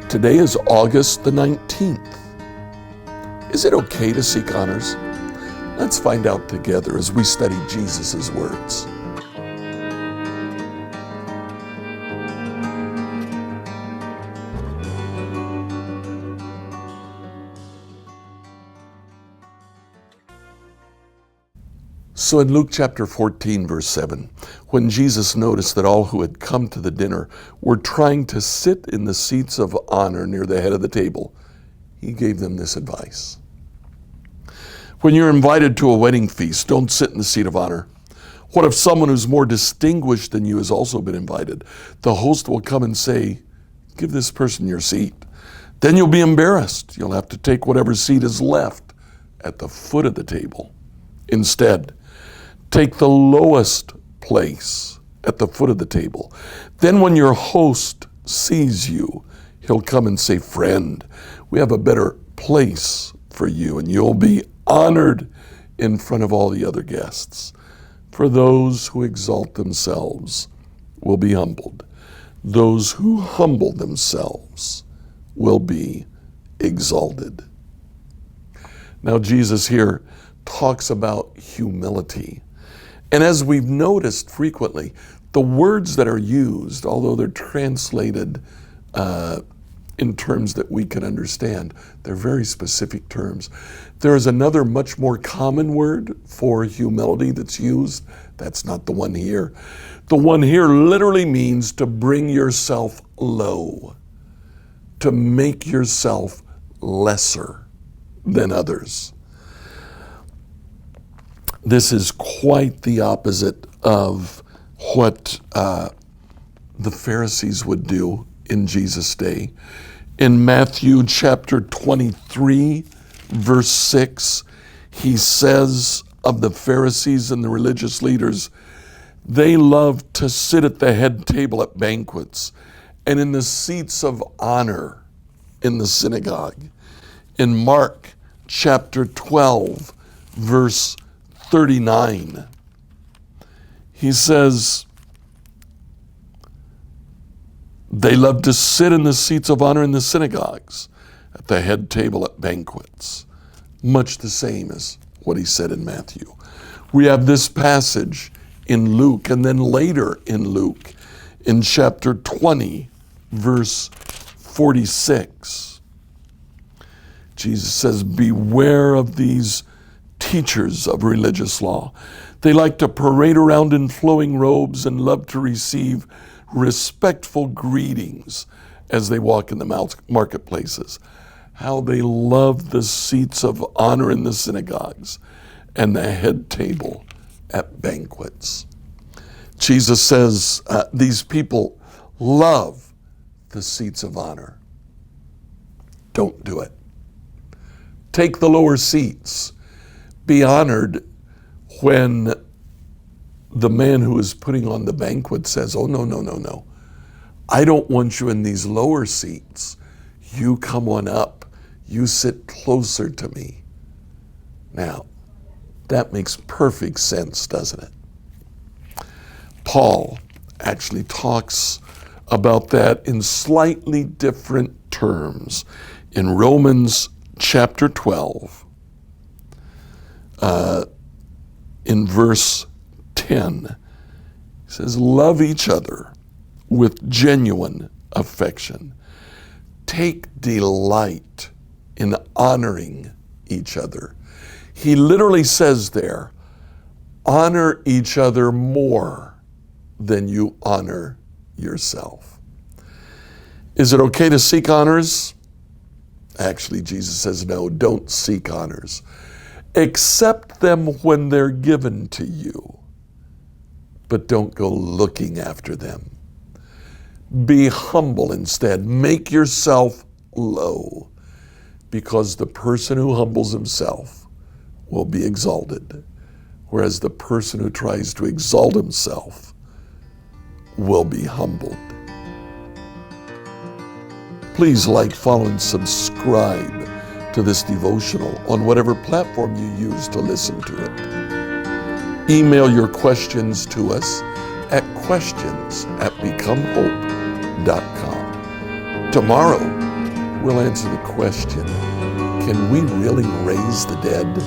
Today is August the 19th. Is it okay to seek honors? Let's find out together as we study Jesus' words. So in Luke chapter 14, verse 7, when Jesus noticed that all who had come to the dinner were trying to sit in the seats of honor near the head of the table, he gave them this advice. When you're invited to a wedding feast, don't sit in the seat of honor. What if someone who's more distinguished than you has also been invited? The host will come and say, "Give this person your seat." Then you'll be embarrassed. You'll have to take whatever seat is left at the foot of the table. Instead, take the lowest place at the foot of the table. Then when your host sees you, he'll come and say, "Friend, we have a better place for you," and you'll be honored in front of all the other guests. For those who exalt themselves will be humbled. Those who humble themselves will be exalted. Now, Jesus here talks about humility. And as we've noticed frequently, the words that are used, although they're translated in terms that we can understand, they're very specific terms. There is another much more common word for humility that's used. That's not the one here. The one here literally means to bring yourself low, to make yourself lesser than others. This is quite the opposite of what the Pharisees would do in Jesus' day. In Matthew chapter 23, verse 6, he says of the Pharisees and the religious leaders, they love to sit at the head table at banquets and in the seats of honor in the synagogue. In Mark chapter 12, verse 39, he says, they love to sit in the seats of honor in the synagogues, at the head table at banquets. Much the same as what he said in Matthew. We have this passage in Luke, and then later in Luke, in chapter 20, verse 46. Jesus says, beware of these teachers of religious law. They like to parade around in flowing robes and love to receive respectful greetings as they walk in the marketplaces. How they love the seats of honor in the synagogues and the head table at banquets. Jesus says these people love the seats of honor. Don't do it. Take the lower seats. Be honored when the man who is putting on the banquet says, "Oh, no. I don't want you in these lower seats. You come on up. You sit closer to me." Now, that makes perfect sense, doesn't it? Paul actually talks about that in slightly different terms in Romans chapter 12, in verse 10. He says, love each other with genuine affection. Take delight in honoring each other. He literally says there, honor each other more than you honor yourself. Is it okay to seek honors? Actually, Jesus says, no, don't seek honors. Accept them when they're given to you, but don't go looking after them. Be humble instead. Make yourself low, because the person who humbles himself will be exalted, whereas the person who tries to exalt himself will be humbled. Please like, follow, and subscribe to this devotional on whatever platform you use to listen to it. Email your questions to us at questions@becomehope.com. Tomorrow, we'll answer the question, can we really raise the dead?